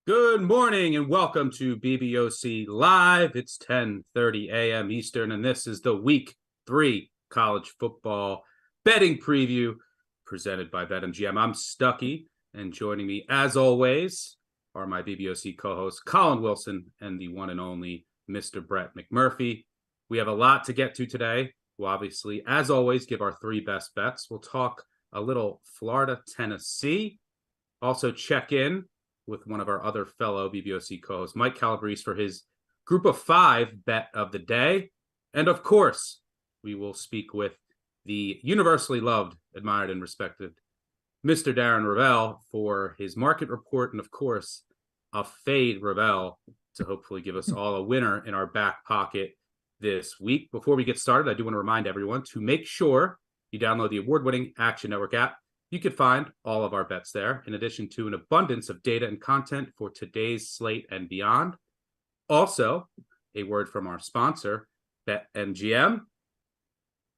Good morning and welcome to BBOC Live. It's 10:30 a.m. Eastern, and this is the Week 3 college football betting preview presented by BetMGM. I'm Stuckey, and joining me, as always, are my BBOC co-hosts Collin Wilson and the one and only Mr. Brett McMurphy. We have a lot to get to today. We'll obviously, as always, give our three best bets. We'll talk a little Florida, Tennessee. Also check in with one of our other fellow BBOC co-hosts, Mike Calabrese, for his Group of 5 bet of the day. And of course, we will speak with the universally loved, admired, and respected Mr. Darren Ravel for his market report, and of course, a fade Ravel to hopefully give us all a winner in our back pocket this week. Before we get started, I do want to remind everyone to make sure you download the award-winning Action Network app. You can find all of our bets there, in addition to an abundance of data and content for today's slate and beyond. Also, a word from our sponsor, BetMGM.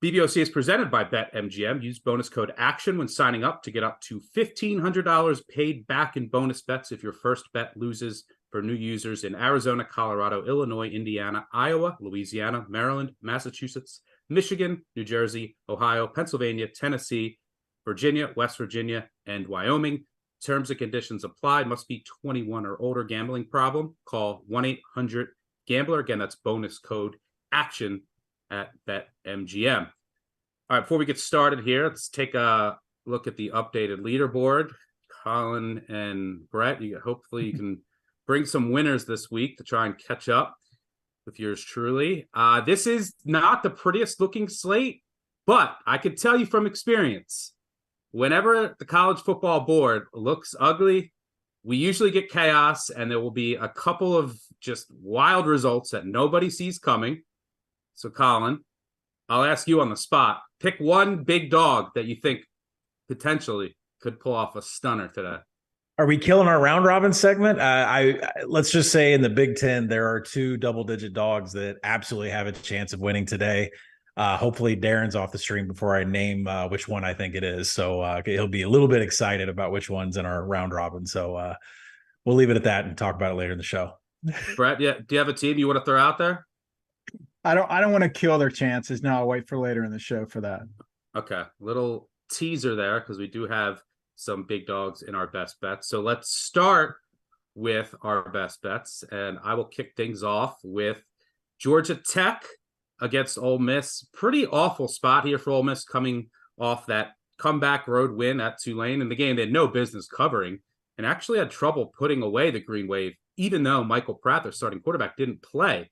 BBOC is presented by BetMGM. Use bonus code ACTION when signing up to get up to $1,500 paid back in bonus bets if your first bet loses, for new users in Arizona, Colorado, Illinois, Indiana, Iowa, Louisiana, Maryland, Massachusetts, Michigan, New Jersey, Ohio, Pennsylvania, Tennessee, Virginia, West Virginia, and Wyoming. Terms and conditions apply. Must be 21 or older. Gambling problem? Call 1-800-GAMBLER. Again, that's bonus code ACTION at BetMGM. All right, before we get started here, let's take a look at the updated leaderboard. Collin and Brett, hopefully you can bring some winners this week to try and catch up with yours truly. This is not the prettiest looking slate, but I can tell you from experience, whenever the college football board looks ugly, we usually get chaos, and there will be a couple of just wild results that nobody sees coming. So, Collin, I'll ask you on the spot. Pick one big dog that you think potentially could pull off a stunner today. Are we killing our round robin segment? Let's just say in the Big Ten, there are two double-digit dogs that absolutely have a chance of winning today. Hopefully Darren's off the stream before I name which one I think it is. So he'll be a little bit excited about which one's in our round robin. So we'll leave it at that and talk about it later in the show. Brett, do you have a team you want to throw out there? I don't want to kill their chances. No, I'll wait for later in the show for that. Okay. Little teaser there, because we do have some big dogs in our best bets. So let's start with our best bets. And I will kick things off with Georgia Tech against Ole Miss. Pretty awful spot here for Ole Miss, coming off that comeback road win at Tulane. In the game they had no business covering, and actually had trouble putting away the Green Wave, even though Michael Pratt, their starting quarterback, didn't play.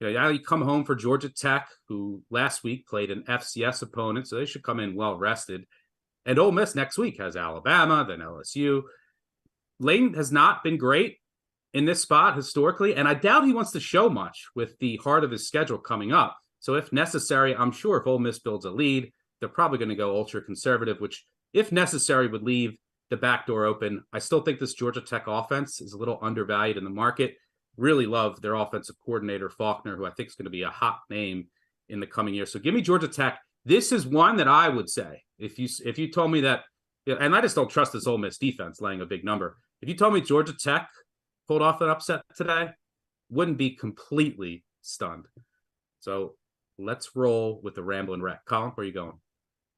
Now you come home for Georgia Tech, who last week played an FCS opponent, so they should come in well rested. And Ole Miss next week has Alabama, then LSU. Lane has not been great in this spot historically, and I doubt he wants to show much with the heart of his schedule coming up. So if necessary, I'm sure if Ole Miss builds a lead, they're probably going to go ultra conservative, which, if necessary, would leave the back door open. I still think this Georgia Tech offense is a little undervalued in the market. Really love their offensive coordinator, Faulkner, who I think is going to be a hot name in the coming year. So give me Georgia Tech. This is one that I would say, if you told me that, and I just don't trust this Ole Miss defense laying a big number. If you told me Georgia Tech pulled off an upset today, wouldn't be completely stunned. So let's roll with the Ramblin' Wreck. Collin, where are you going?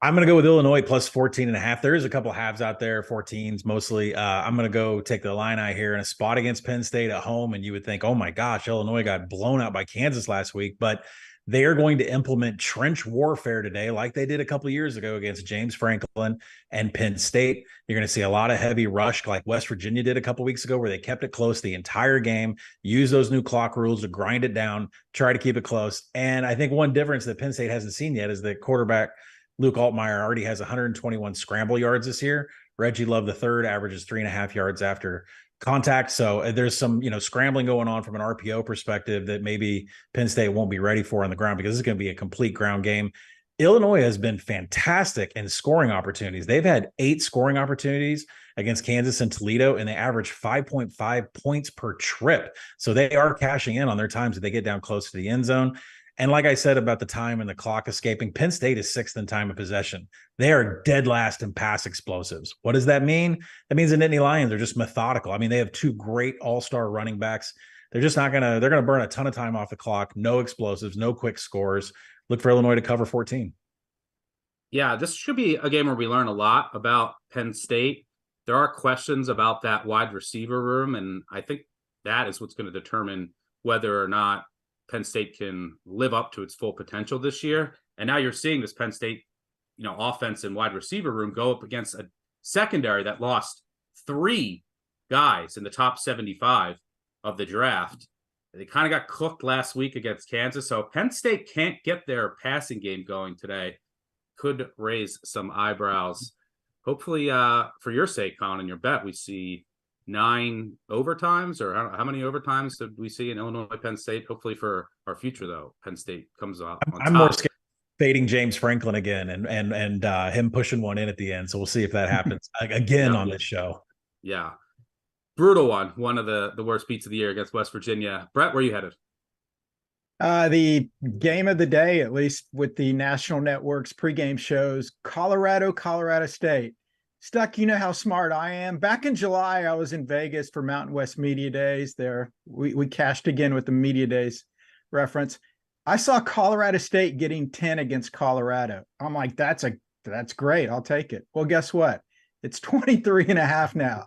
I'm going to go with Illinois plus 14.5. There is a couple halves out there, 14s mostly. I'm going to go take the Illini here in a spot against Penn State at home. And you would think, oh my gosh, Illinois got blown out by Kansas last week, but they are going to implement trench warfare today, like they did a couple of years ago against James Franklin and Penn State. You're going to see a lot of heavy rush like West Virginia did a couple of weeks ago, where they kept it close the entire game, use those new clock rules to grind it down, try to keep it close. And I think one difference that Penn State hasn't seen yet is that quarterback Luke Altmaier already has 121 scramble yards this year. Reggie Love III averages 3.5 yards after contact. So there's some, scrambling going on from an RPO perspective that maybe Penn State won't be ready for on the ground, because this is going to be a complete ground game. Illinois has been fantastic in scoring opportunities. They've had 8 scoring opportunities against Kansas and Toledo, and they average 5.5 points per trip. So they are cashing in on their times that they get down close to the end zone. And like I said about the time and the clock escaping, Penn State is 6th in time of possession. They are dead last in pass explosives. What does that mean? That means the Nittany Lions are just methodical. I mean, they have 2 great all-star running backs. They're just not going to, they're going to burn a ton of time off the clock. No explosives, no quick scores. Look for Illinois to cover 14. Yeah, this should be a game where we learn a lot about Penn State. There are questions about that wide receiver room, and I think that is what's going to determine whether or not Penn State can live up to its full potential this year. And now you're seeing this Penn State, offense and wide receiver room go up against a secondary that lost 3 guys in the top 75 of the draft. They kind of got cooked last week against Kansas. So Penn State can't get their passing game going today. Could raise some eyebrows. Hopefully, for your sake, Collin, and your bet, we see 9 overtimes, or how many overtimes did we see in Illinois Penn State? Hopefully for our future, though, Penn State comes out on I'm top. more scared fading James Franklin again and him pushing one in at the end. So we'll see if that happens again on this show. Yeah. Brutal one of the worst beats of the year against West Virginia. Brett, where are you headed? The game of the day, at least with the national networks pregame shows, Colorado State. Stuck, you know how smart I am. Back in July, I was in Vegas for Mountain West Media Days. There, we cashed again with the Media Days reference. I saw Colorado State getting 10 against Colorado. I'm like, that's great. I'll take it. Well, guess what? It's 23.5 now.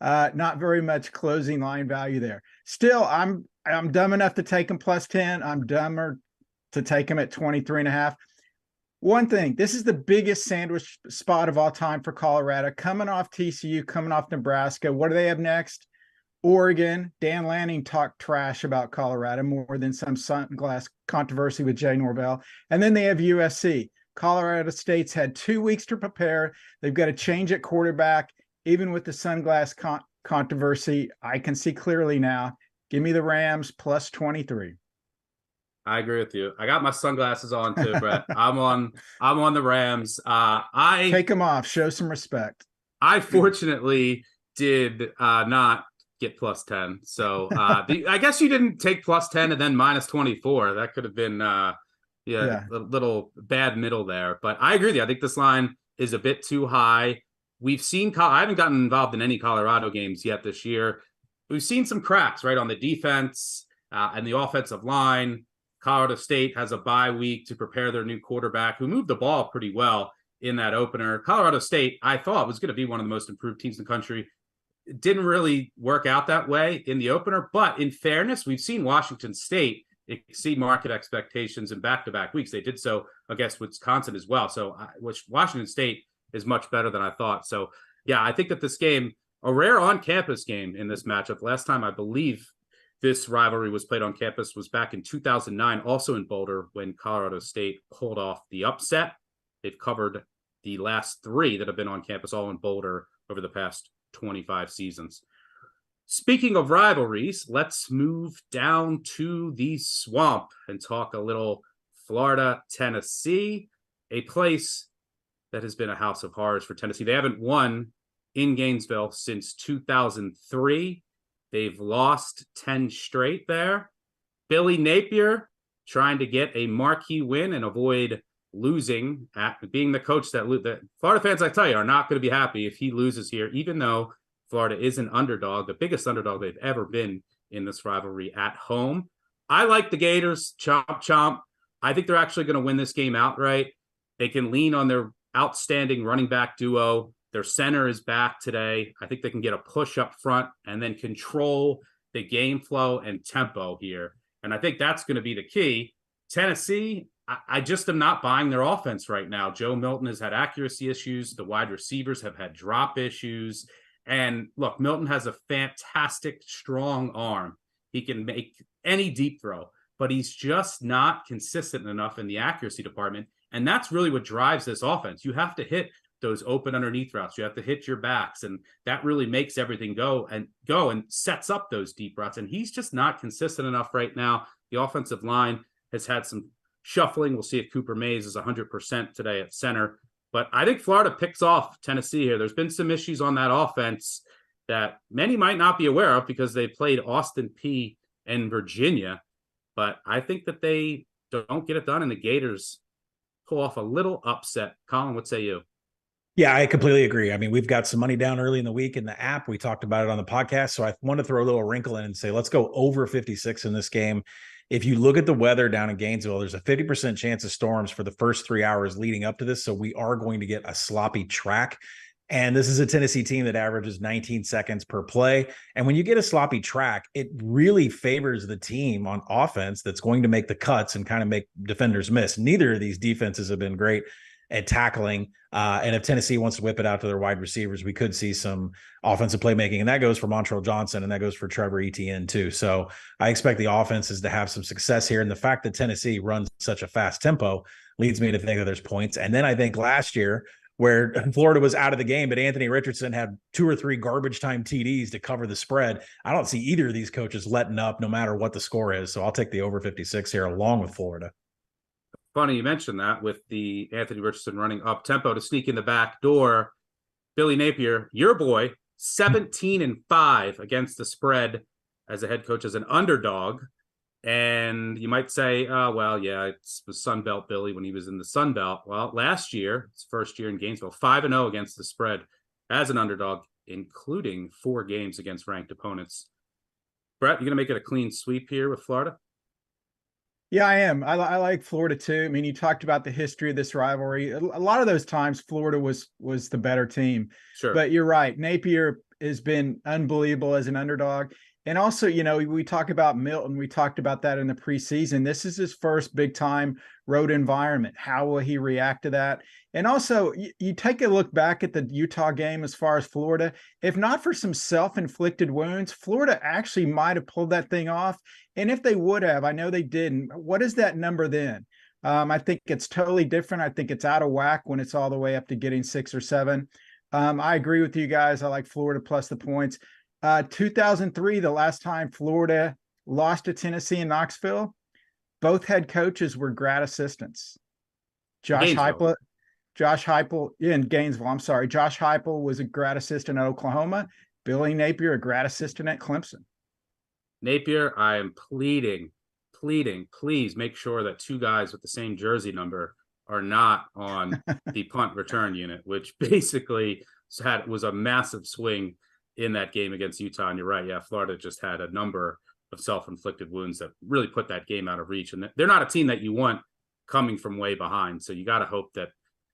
Not very much closing line value there. Still, I'm dumb enough to take them plus 10. I'm dumber to take them at 23.5. One thing, this is the biggest sandwich spot of all time for Colorado, coming off TCU, coming off Nebraska. What do they have next? Oregon. Dan Lanning talked trash about Colorado more than some sunglass controversy with Jay Norvell. And then they have USC. Colorado State's had 2 weeks to prepare. They've got to change at quarterback. Even with the sunglass controversy, I can see clearly now. Give me the Rams plus 23. I agree with you. I got my sunglasses on too, Brett. I'm on the Rams. I take them off. Show some respect. I fortunately did not get plus 10. So I guess you didn't take plus 10 and then minus 24. That could have been a little bad middle there. But I agree with you. I think this line is a bit too high. We've seen, I haven't gotten involved in any Colorado games yet this year. We've seen some cracks, right, on the defense and the offensive line. Colorado State has a bye week to prepare their new quarterback who moved the ball pretty well in that opener. Colorado State, I thought, was going to be one of the most improved teams in the country. It didn't really work out that way in the opener. But in fairness, we've seen Washington State exceed market expectations in back-to-back weeks. They did so against Wisconsin as well. So Washington State is much better than I thought. So, yeah, I think that this game, a rare on-campus game in this matchup. Last time I believe this rivalry was played on campus was back in 2009, also in Boulder, when Colorado State pulled off the upset. They've covered the last 3 that have been on campus, all in Boulder, over the past 25 seasons. Speaking of rivalries, let's move down to the swamp and talk a little Florida, Tennessee, a place that has been a house of horrors for Tennessee. They haven't won in Gainesville since 2003. They've lost 10 straight there. Billy Napier trying to get a marquee win and avoid losing, at being the coach that Florida fans, I tell you, are not going to be happy if he loses here, even though Florida is an underdog, the biggest underdog they've ever been in this rivalry at home. I like the Gators, chomp, chomp. I think they're actually going to win this game outright. They can lean on their outstanding running back duo. Their center is back today. I think they can get a push up front and then control the game flow and tempo here. And I think that's going to be the key. Tennessee, I just am not buying their offense right now. Joe Milton has had accuracy issues. The wide receivers have had drop issues. And look, Milton has a fantastic, strong arm. He can make any deep throw, but he's just not consistent enough in the accuracy department. And that's really what drives this offense. You have to hit those open underneath routes. You have to hit your backs, and that really makes everything go and sets up those deep routes. And he's just not consistent enough right now. The offensive line has had some shuffling. We'll see if Cooper Mays is 100% today at center. But I think Florida picks off Tennessee here. There's been some issues on that offense that many might not be aware of because they played Austin Peay and Virginia. But I think that they don't get it done, and the Gators pull off a little upset. Collin, what say you? Yeah, I completely agree. I mean, we've got some money down early in the week in the app. We talked about it on the podcast. So I want to throw a little wrinkle in and say, let's go over 56 in this game. If you look at the weather down in Gainesville, there's a 50% chance of storms for the first 3 hours leading up to this. So we are going to get a sloppy track. And this is a Tennessee team that averages 19 seconds per play. And when you get a sloppy track, it really favors the team on offense that's going to make the cuts and kind of make defenders miss. Neither of these defenses have been great at tackling. And if Tennessee wants to whip it out to their wide receivers, we could see some offensive playmaking. And that goes for Montrell Johnson, and that goes for Trevor Etienne too. So I expect the offenses to have some success here. And the fact that Tennessee runs such a fast tempo leads me to think that there's points. And then I think last year, where Florida was out of the game, but Anthony Richardson had 2 or 3 garbage time TDs to cover the spread. I don't see either of these coaches letting up no matter what the score is. So I'll take the over 56 here along with Florida. Funny you mentioned that with the Anthony Richardson running up tempo to sneak in the back door. Billy Napier, your boy, 17-5 against the spread as a head coach as an underdog. And you might say, oh, well, yeah, it was Sunbelt Billy when he was in the Sunbelt. Well, last year, his first year in Gainesville, 5-0 against the spread as an underdog, including 4 games against ranked opponents. Brett, you going to make it a clean sweep here with Florida? Yeah, I am. I like Florida too. I mean, you talked about the history of this rivalry. A lot of those times, Florida was the better team. Sure. But you're right. Napier has been unbelievable as an underdog. And also, you know, we talk about Milton. We talked about that in the preseason. This is his first big time road environment. How will he react to that? And also, you take a look back at the Utah game as far as Florida. If not for some self-inflicted wounds, Florida actually might have pulled that thing off. And if they would have, I know they didn't. What is that number then? I think it's totally different. I think it's out of whack when it's all the way up to getting 6 or 7. I agree with you guys. I like Florida plus the points. 2003, the last time Florida lost to Tennessee in Knoxville, both head coaches were grad assistants. Josh Heupel in Gainesville. I'm sorry. Josh Heupel was a grad assistant at Oklahoma. Billy Napier, a grad assistant at Clemson. Napier, I am pleading, please make sure that 2 guys with the same jersey number are not on the punt return unit, which basically was a massive swing in that game against Utah. And you're right. Yeah, Florida just had a number of self-inflicted wounds that really put that game out of reach. And they're not a team that you want coming from way behind. So you got to hope that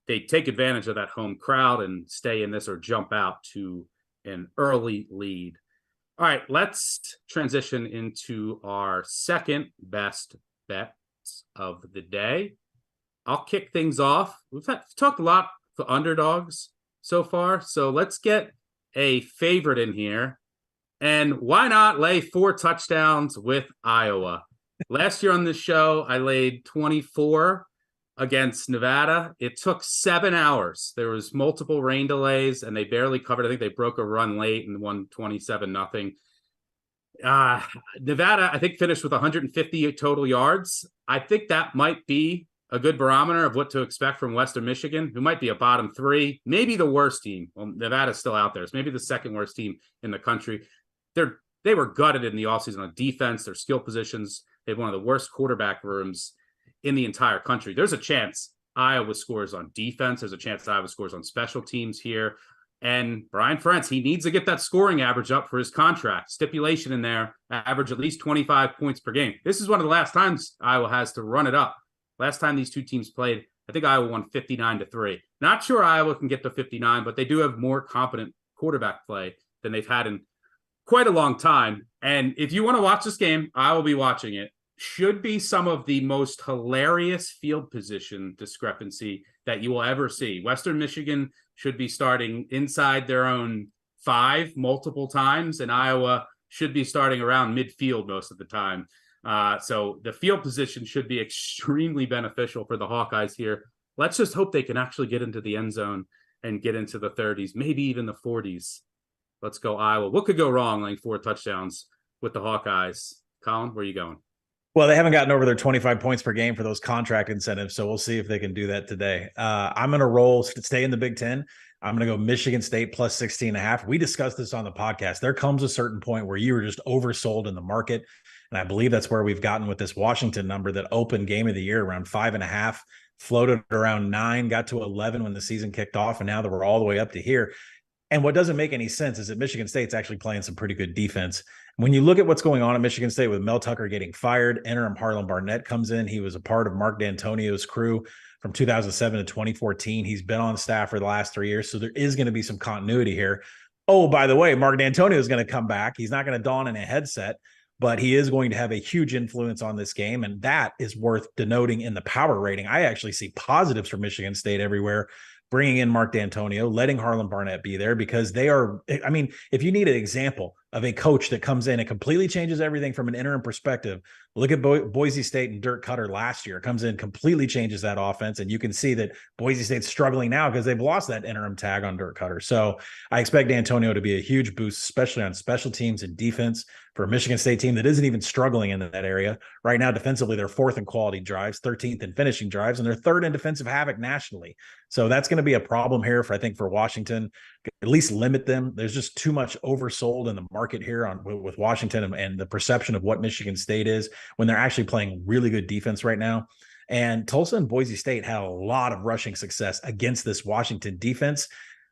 they take advantage of that home crowd and stay in this or jump out to an early lead. All right, let's transition into our second best bets of the day. I'll kick things off. We've talked a lot for underdogs so far. So let's get a favorite in here. And why not lay 4 touchdowns with Iowa? Last year on this show, I laid 24 against Nevada. It took 7 hours. There was multiple rain delays, and they barely covered. I think they broke a run late and won 27-0. Nevada, I think, finished with 150 total yards. I think that might be a good barometer of what to expect from Western Michigan, who might be a bottom 3, maybe the worst team. Well, Nevada's still out there. It's maybe the second worst team in the country. They were gutted in the offseason on defense, their skill positions. They have one of the worst quarterback rooms in the entire country. There's a chance Iowa scores on defense. There's a chance Iowa scores on special teams here. And Brian Ferentz, he needs to get that scoring average up for his contract. Stipulation in there, average at least 25 points per game. This is one of the last times Iowa has to run it up. Last time these two teams played, I think Iowa won 59-3. Not sure Iowa can get to 59, but they do have more competent quarterback play than they've had in quite a long time. And if you want to watch this game, I will be watching it. Should be some of the most hilarious field position discrepancy that you will ever see. Western Michigan should be starting inside their own 5 multiple times, and Iowa should be starting around midfield most of the time. So the field position should be extremely beneficial for the Hawkeyes here. Let's just hope they can actually get into the end zone and get into the 30s, maybe even the 40s. Let's go Iowa. What could go wrong laying 4 touchdowns with the Hawkeyes? Collin, where are you going? Well, they haven't gotten over their 25 points per game for those contract incentives, so we'll see if they can do that today. I'm going to stay in the Big Ten. I'm going to go Michigan State plus 16.5. We discussed this on the podcast. There comes a certain point where you are just oversold in the market. And I believe that's where we've gotten with this Washington number that opened game of the year around 5.5, floated around 9, got to 11 when the season kicked off. And now that we're all the way up to here. And what doesn't make any sense is that Michigan State's actually playing some pretty good defense. When you look at what's going on at Michigan State with Mel Tucker getting fired, interim Harlan Barnett comes in. He was a part of Mark D'Antonio's crew from 2007 to 2014. He's been on staff for the last 3 years. So there is going to be some continuity here. Oh, by the way, Mark D'Antonio is going to come back. He's not going to don in a headset, but he is going to have a huge influence on this game. And that is worth denoting in the power rating. I actually see positives for Michigan State everywhere, bringing in Mark D'Antonio, letting Harlan Barnett be there, because they are, I mean, if you need an example of a coach that comes in and completely changes everything from an interim perspective, look at Boise State and Dirk Cutter last year. Comes in, completely changes that offense, and you can see that Boise State's struggling now because they've lost that interim tag on Dirk Cutter. So I expect D'Antonio to be a huge boost, especially on special teams and defense for a Michigan State team that isn't even struggling in that area. Right now, defensively, they're 4th in quality drives, 13th in finishing drives, and they're 3rd in defensive havoc nationally. So that's going to be a problem here for, I think, for Washington. At least limit them. There's just too much oversold in the market here with Washington and the perception of what Michigan State is when they're actually playing really good defense right now. And Tulsa and Boise State had a lot of rushing success against this Washington defense.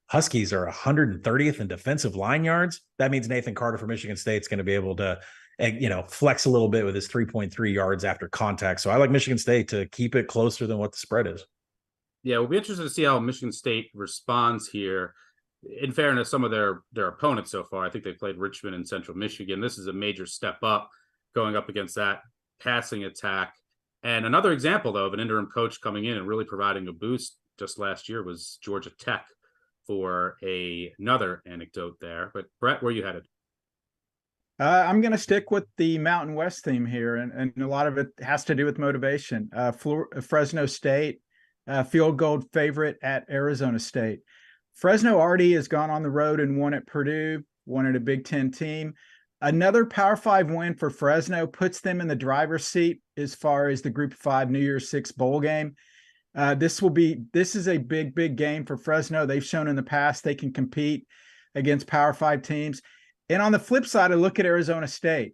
Huskies are 130th in defensive line yards. That means Nathan Carter for Michigan State is going to be able to, flex a little bit with his 3.3 yards after contact. So I like Michigan State to keep it closer than what the spread is. Yeah, we'll be interested to see how Michigan State responds here. In fairness, some of their opponents so far, I think they played Richmond and Central Michigan. This is a major step up going up against that passing attack. And another example, though, of an interim coach coming in and really providing a boost just last year was Georgia Tech, for another anecdote there. But Brett, where are you headed? I'm going to stick with the Mountain West theme here, and a lot of it has to do with motivation. Fresno State, field goal favorite at Arizona State. Fresno already has gone on the road and won at Purdue, won at a Big Ten team. Another Power 5 win for Fresno puts them in the driver's seat as far as the Group 5 New Year's 6 bowl game. This is a big game for Fresno. They've shown in the past they can compete against Power 5 teams. And on the flip side, I look at Arizona State.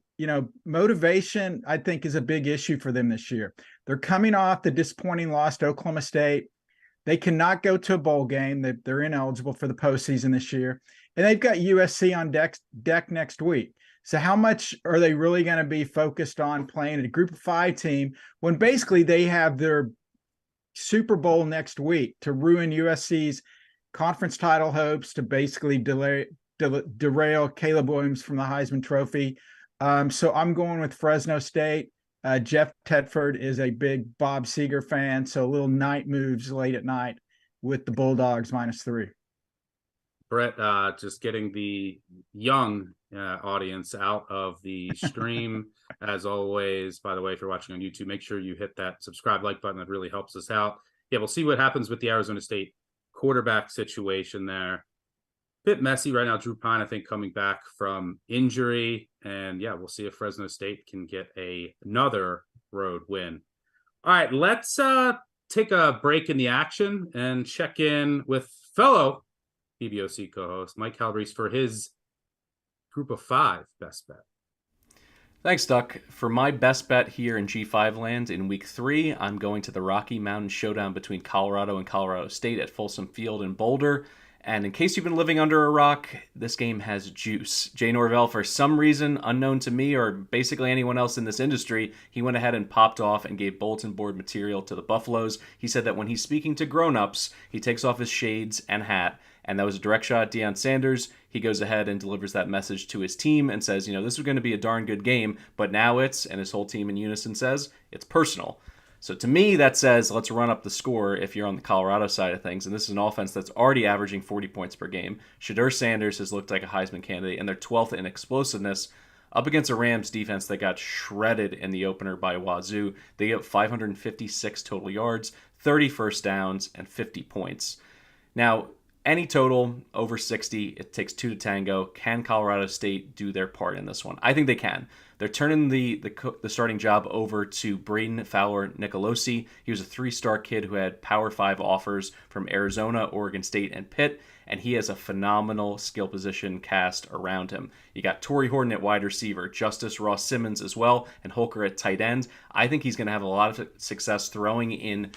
Motivation, I think, is a big issue for them this year. They're coming off the disappointing loss to Oklahoma State. They cannot go to a bowl game. They're ineligible for the postseason this year. And they've got USC on deck next week. So how much are they really going to be focused on playing a Group of 5 team when basically they have their Super Bowl next week to ruin USC's conference title hopes, to basically derail Caleb Williams from the Heisman Trophy? So I'm going with Fresno State. Jeff Tedford is a big Bob Seger fan, so a little night moves late at night with the Bulldogs -3. Brett, just getting the young audience out of the stream. As always, by the way, if you're watching on YouTube, make sure you hit that subscribe, like button. That really helps us out. Yeah, we'll see what happens with the Arizona State quarterback situation there. Bit messy right now. Drew Pine, I think, coming back from injury. And yeah, we'll see if Fresno State can get another road win. All right, let's take a break in the action and check in with fellow BBOC co-host Mike Calabrese for his Group of 5 best bet. Thanks, Duck. For my best bet here in G5 land in week 3, I'm going to the Rocky Mountain Showdown between Colorado and Colorado State at Folsom Field in Boulder. And in case you've been living under a rock, this game has juice. Jay Norvell, for some reason unknown to me or basically anyone else in this industry, he went ahead and popped off and gave bulletin board material to the Buffaloes. He said that when he's speaking to grown-ups, he takes off his shades and hat. And that was a direct shot at Deion Sanders. He goes ahead and delivers that message to his team and says, this is going to be a darn good game, but now and his whole team in unison says, it's personal. So to me, that says, let's run up the score if you're on the Colorado side of things. And this is an offense that's already averaging 40 points per game. Shedeur Sanders has looked like a Heisman candidate, and they're 12th in explosiveness up against a Rams defense that got shredded in the opener by Wazoo. They get 556 total yards, 30 first downs, and 50 points. Now, Any total over 60, it takes 2 to tango. Can Colorado State do their part in this one? I think they can. They're turning the starting job over to Braden Fowler Nicolosi. He was a 3-star kid who had Power 5 offers from Arizona, Oregon State, and Pitt, and he has a phenomenal skill position cast around him. You got Torrey Horton at wide receiver, Justice Ross Simmons as well, and Holker at tight end. I think he's going to have a lot of success throwing in.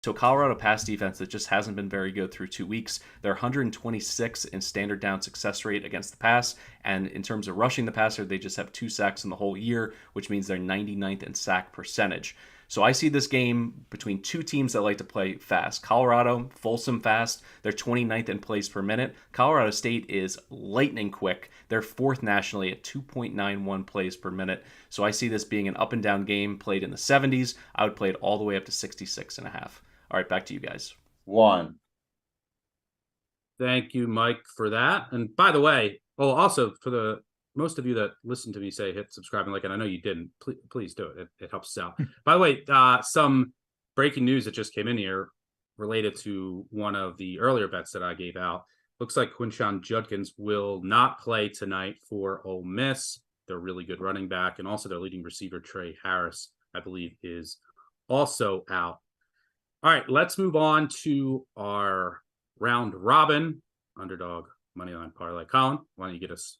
So Colorado pass defense that just hasn't been very good through 2 weeks. They're 126 in standard down success rate against the pass. And in terms of rushing the passer, they just have 2 sacks in the whole year, which means they're 99th in sack percentage. So I see this game between 2 teams that like to play fast. Colorado, Folsom fast. They're 29th in plays per minute. Colorado State is lightning quick. They're 4th nationally at 2.91 plays per minute. So I see this being an up and down game played in the 70s. I would play it all the way up to 66.5. All right, back to you guys. 1. Thank you, Mike, for that. And by the way, also for the most of you that listen to me say hit subscribe and like, and I know you didn't, please do it. It helps us out. By the way, some breaking news that just came in here related to one of the earlier bets that I gave out. Looks like Quinshon Judkins will not play tonight for Ole Miss. They're really good running back, and also their leading receiver, Trey Harris, I believe, is also out. All right, let's move on to our round robin underdog moneyline parlay. Collin, why don't you get us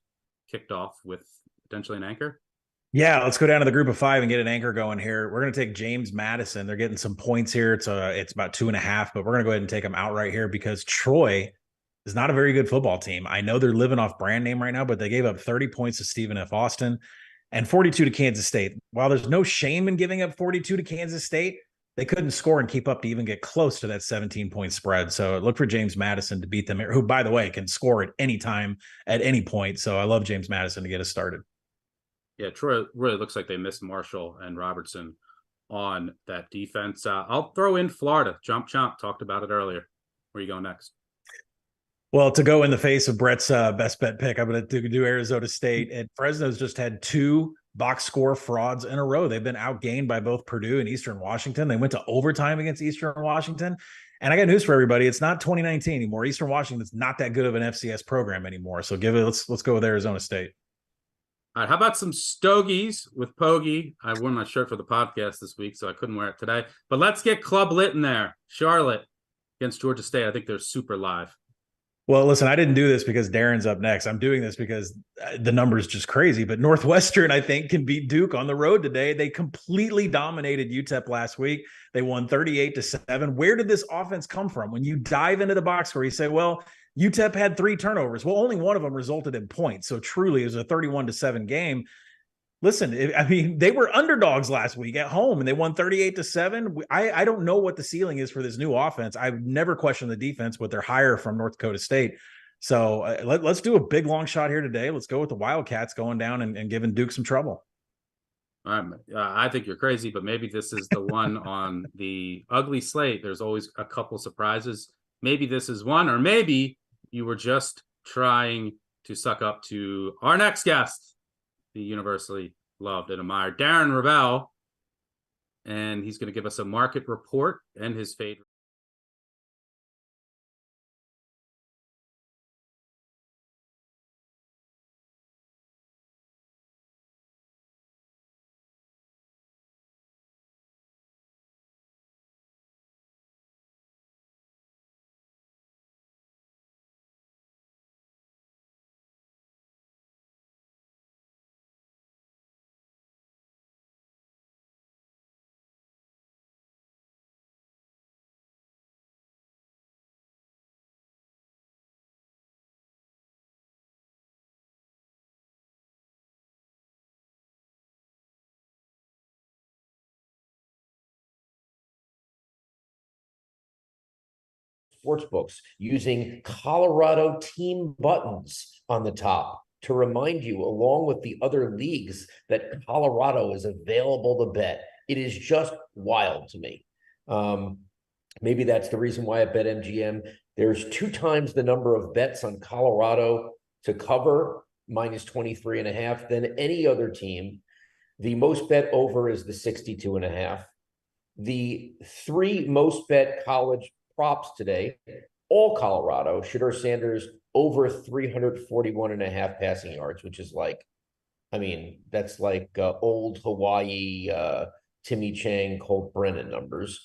kicked off with potentially an anchor? Yeah, let's go down to the group of 5 and get an anchor going here. We're going to take James Madison. They're getting some points here. It's about 2.5, but we're going to go ahead and take them outright here because Troy is not a very good football team. I know they're living off brand name right now, but they gave up 30 points to Stephen F. Austin and 42 to Kansas State. While there's no shame in giving up 42 to Kansas State, they couldn't score and keep up to even get close to that 17-point spread. So look for James Madison to beat them, who, by the way, can score at any time, at any point. So I love James Madison to get us started. Yeah, Troy really looks like they missed Marshall and Robertson on that defense. I'll throw in Florida. Jump Chomp talked about it earlier. Where are you going next? Well, to go in the face of Brett's best bet pick, I'm going to do Arizona State. And Fresno's just had 2 box score frauds in a row. They've been outgained by both Purdue and Eastern Washington. They went to overtime against Eastern Washington. And I got news for everybody. It's not 2019 anymore. Eastern Washington's not that good of an FCS program anymore. So let's go with Arizona State. All right, how about some stogies with Pogie? I wore my shirt for the podcast this week, so I couldn't wear it today. But let's get Club Lit in there. Charlotte against Georgia State. I think they're super live. Well, listen, I didn't do this because Darren's up next. I'm doing this because the number is just crazy. But Northwestern, I think, can beat Duke on the road today. They completely dominated UTEP last week. They won 38-7. Where did this offense come from? When you dive into the box score, you say, well, UTEP had 3 turnovers. Well, only one of them resulted in points. So truly, it was a 31-7 game. Listen, I mean, they were underdogs last week at home, and they won 38-7. I don't know what the ceiling is for this new offense. I've never questioned the defense, but they're higher from North Dakota State. So let's do a big long shot here today. Let's go with the Wildcats going down and giving Duke some trouble. I think you're crazy, but maybe this is the one on the ugly slate. There's always a couple surprises. Maybe this is one, or maybe you were just trying to suck up to our next guest, the universally loved and admired Darren Ravel, and he's going to give us a market report and his favorite. Sportsbooks using Colorado team buttons on the top to remind you, along with the other leagues, that Colorado is available to bet. It is just wild to me. Maybe that's the reason why at BetMGM, there's 2 times the number of bets on Colorado to cover -23.5 than any other team. The most bet over is the 62.5. The 3 most bet college props today, all Colorado, Shedeur Sanders over 341.5 passing yards, which is like, I mean, that's like old Hawaii Timmy Chang, Colt Brennan numbers.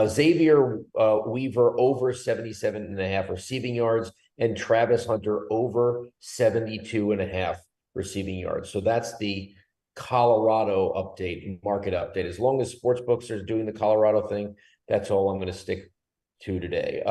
Xavier Weaver over 77.5 receiving yards, and Travis Hunter over 72.5 receiving yards. So that's the Colorado update, market update. As long as sportsbooks are doing the Colorado thing, that's all I'm going to stick to today.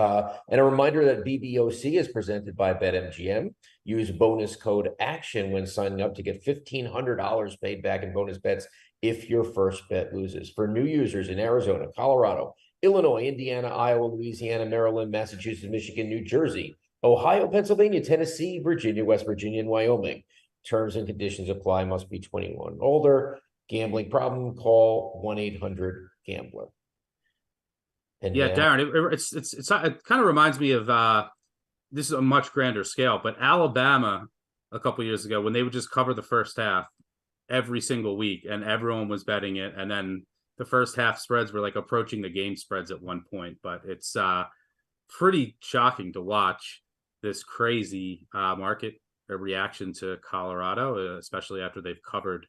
And a reminder that BBOC is presented by BetMGM. Use bonus code ACTION when signing up to get $1,500 paid back in bonus bets if your first bet loses. For new users in Arizona, Colorado, Illinois, Indiana, Iowa, Louisiana, Maryland, Massachusetts, Michigan, New Jersey, Ohio, Pennsylvania, Tennessee, Virginia, West Virginia, and Wyoming. Terms and conditions apply. Must be 21 or older. Gambling problem? Call 1-800-GAMBLER. And Yeah, now, Darren, it kind of reminds me of this is a much grander scale, but Alabama a couple years ago when they would just cover the first half every single week and everyone was betting it, and then the first half spreads were like approaching the game spreads at one point. But it's pretty shocking to watch this crazy market reaction to Colorado, especially after they've covered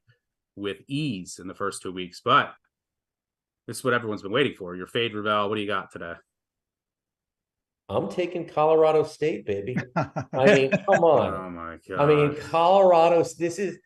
with ease in the first 2 weeks. But this is what everyone's been waiting for. Your fade, Ravel. What do you got today? I'm taking Colorado State, baby. I mean, come on. Oh my god. I mean, Colorado, this is,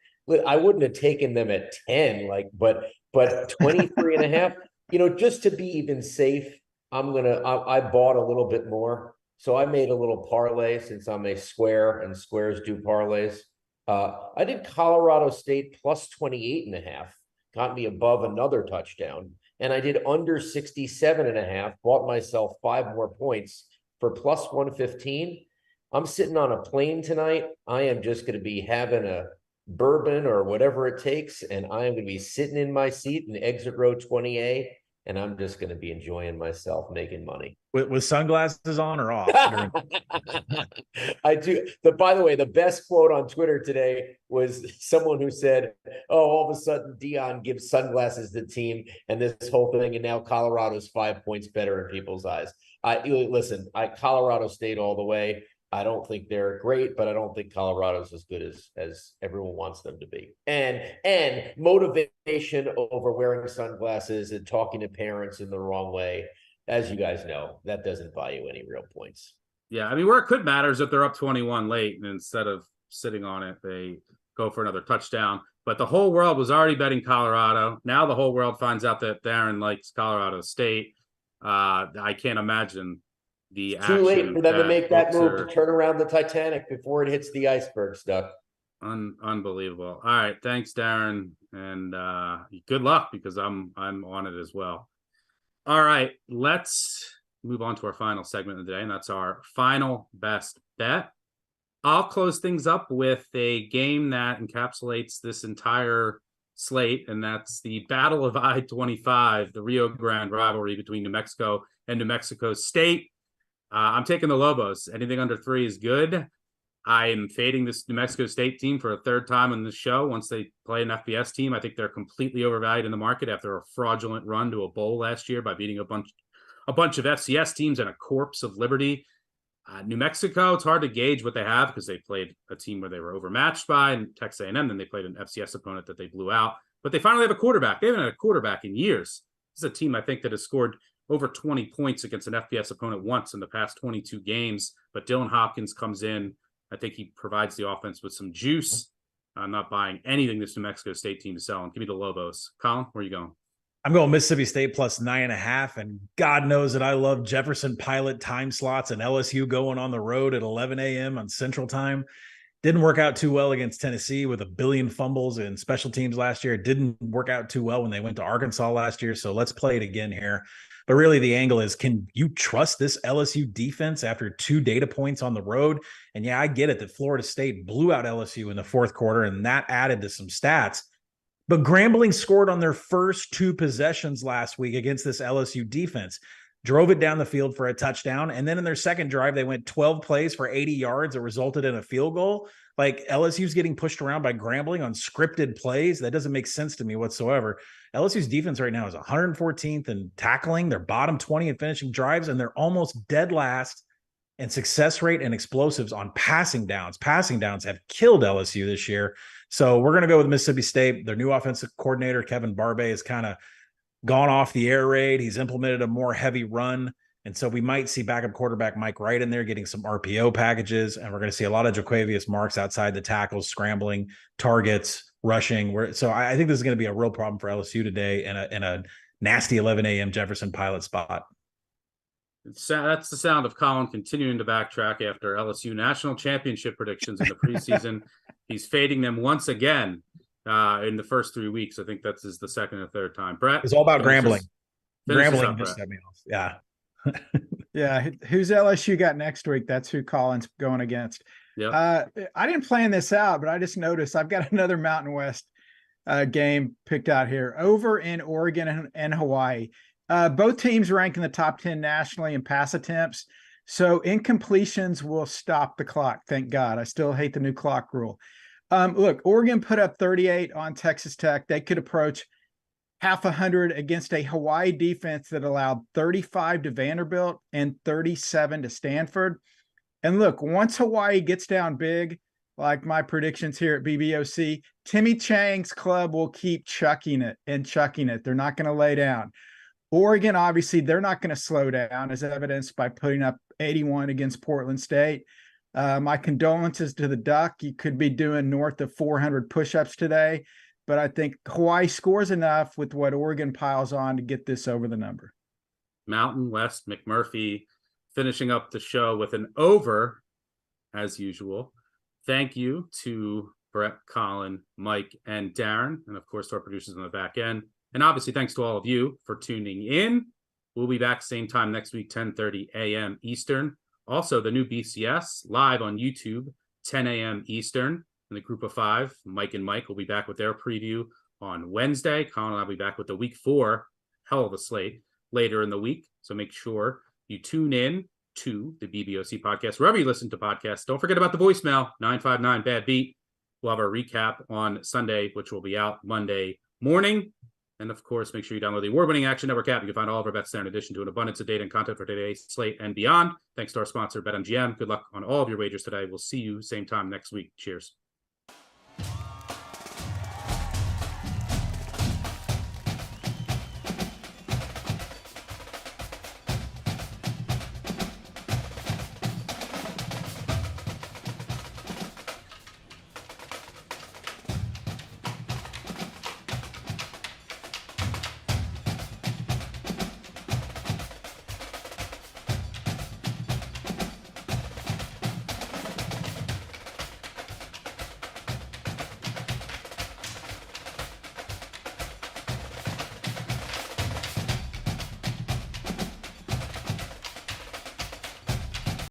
I wouldn't have taken them at 10, like, but 23.5, just to be even safe, I bought a little bit more. So I made a little parlay since I'm a square and squares do parlays. I did Colorado State plus 28.5, got me above another touchdown. And I did under 67.5, bought myself 5 more points for plus 115. I'm sitting on a plane tonight. I am just going to be having a bourbon or whatever it takes, and I am going to be sitting in my seat in exit row 20A, and I'm just going to be enjoying myself, making money. With sunglasses on or off? I do. By the way, the best quote on Twitter today was someone who said, "Oh, all of a sudden Dion gives sunglasses to the team and this whole thing, and now Colorado's 5 points better in people's eyes." Colorado State all the way. I don't think they're great, but I don't think Colorado's as good as everyone wants them to be. And motivation over wearing sunglasses and talking to parents in the wrong way, as you guys know, that doesn't buy you any real points. Yeah, I mean, where it could matter is if they're up 21 late, and instead of sitting on it, they go for another touchdown. But the whole world was already betting Colorado. Now the whole world finds out that Darren likes Colorado State. I can't imagine the Too late for them to make that move to turn around the Titanic before it hits the iceberg, Stuck. Unbelievable. All right, thanks, Darren, and good luck because I'm on it as well. All right, let's move on to our final segment of the day, and that's our final best bet. I'll close things up with a game that encapsulates this entire slate, and that's the Battle of I-25, the Rio Grande rivalry between New Mexico and New Mexico State. I'm taking the Lobos. Anything under 3 is good. I am fading this New Mexico State team for a third time on the show. Once they play an FBS team, I think they're completely overvalued in the market after a fraudulent run to a bowl last year by beating a bunch of FCS teams and a corpse of Liberty. New Mexico, it's hard to gauge what they have because they played a team where they were overmatched by and Texas A&M, then they played an FCS opponent that they blew out. But they finally have a quarterback. They haven't had a quarterback in years. This is a team, I think, that has scored over 20 points against an FBS opponent once in the past 22 games. But Dylan Hopkins comes in. I think he provides the offense with some juice. I'm not buying anything this New Mexico State team is selling. Give me the Lobos. Collin, where are you going? I'm going Mississippi State plus 9.5. And God knows that I love Jefferson Pilot time slots and LSU going on the road at 11 a.m. on Central Time. Didn't work out too well against Tennessee with a billion fumbles and special teams last year. It didn't work out too well when they went to Arkansas last year. So let's play it again here. But really the angle is, can you trust this LSU defense after 2 data points on the road? And yeah, I get it that Florida State blew out LSU in the fourth quarter, and that added to some stats. But Grambling scored on their first 2 possessions last week against this LSU defense, drove it down the field for a touchdown. And then in their second drive, they went 12 plays for 80 yards. That resulted in a field goal. Like, LSU's getting pushed around by Grambling on scripted plays. That doesn't make sense to me whatsoever. LSU's defense right now is 114th in tackling. They're bottom 20 in finishing drives, and they're almost dead last and success rate and explosives on passing downs. Passing downs have killed LSU this year. So we're going to go with Mississippi State. Their new offensive coordinator, Kevin Barbay, has kind of gone off the air raid. He's implemented a more heavy run. And so we might see backup quarterback Mike Wright in there getting some RPO packages. And we're going to see a lot of Jaquavius Marks outside the tackles, scrambling, targets, rushing. So I think this is going to be a real problem for LSU today in a nasty 11 a.m. Jefferson Pilot spot. That's the sound of Collin continuing to backtrack after LSU national championship predictions in the preseason. He's fading them once again in the first 3 weeks. I think that's the second or third time. Brett, it's all about grambling. Grambling just set me off. Yeah. Yeah. Who's LSU got next week? That's who Collin's going against. Yeah. I didn't plan this out, but I just noticed I've got another Mountain West game picked out here over in Oregon and Hawaii. Both teams rank in the top 10 nationally in pass attempts. So incompletions will stop the clock. Thank God. I still hate the new clock rule. Look, Oregon put up 38 on Texas Tech. They could approach half 100 against a Hawaii defense that allowed 35 to Vanderbilt and 37 to Stanford. And look, once Hawaii gets down big, like my predictions here at BBOC, Timmy Chang's club will keep chucking it. They're not going to lay down. Oregon, obviously, they're not going to slow down, as evidenced by putting up 81 against Portland State. My condolences to the Duck. You could be doing north of 400 push-ups today, but I think Hawaii scores enough with what Oregon piles on to get this over the number. Mountain West McMurphy finishing up the show with an over, as usual. Thank you to Brett, Collin, Mike, and Darren, and of course to our producers on the back end. And obviously, thanks to all of you for tuning in. We'll be back same time next week, 10:30 a.m. Eastern. Also, the new BCS live on YouTube, 10 a.m. Eastern. In the group of 5, Mike and Mike will be back with their preview on Wednesday. Collin and I will be back with the week 4, hell of a slate, later in the week. So make sure you tune in to the BBOC podcast, wherever you listen to podcasts. Don't forget about the voicemail, 959 Bad Beat. We'll have our recap on Sunday, which will be out Monday morning. And of course, make sure you download the award-winning Action Network app. You can find all of our bets there in addition to an abundance of data and content for today's slate and beyond. Thanks to our sponsor, BetMGM. Good luck on all of your wagers today. We'll see you same time next week. Cheers.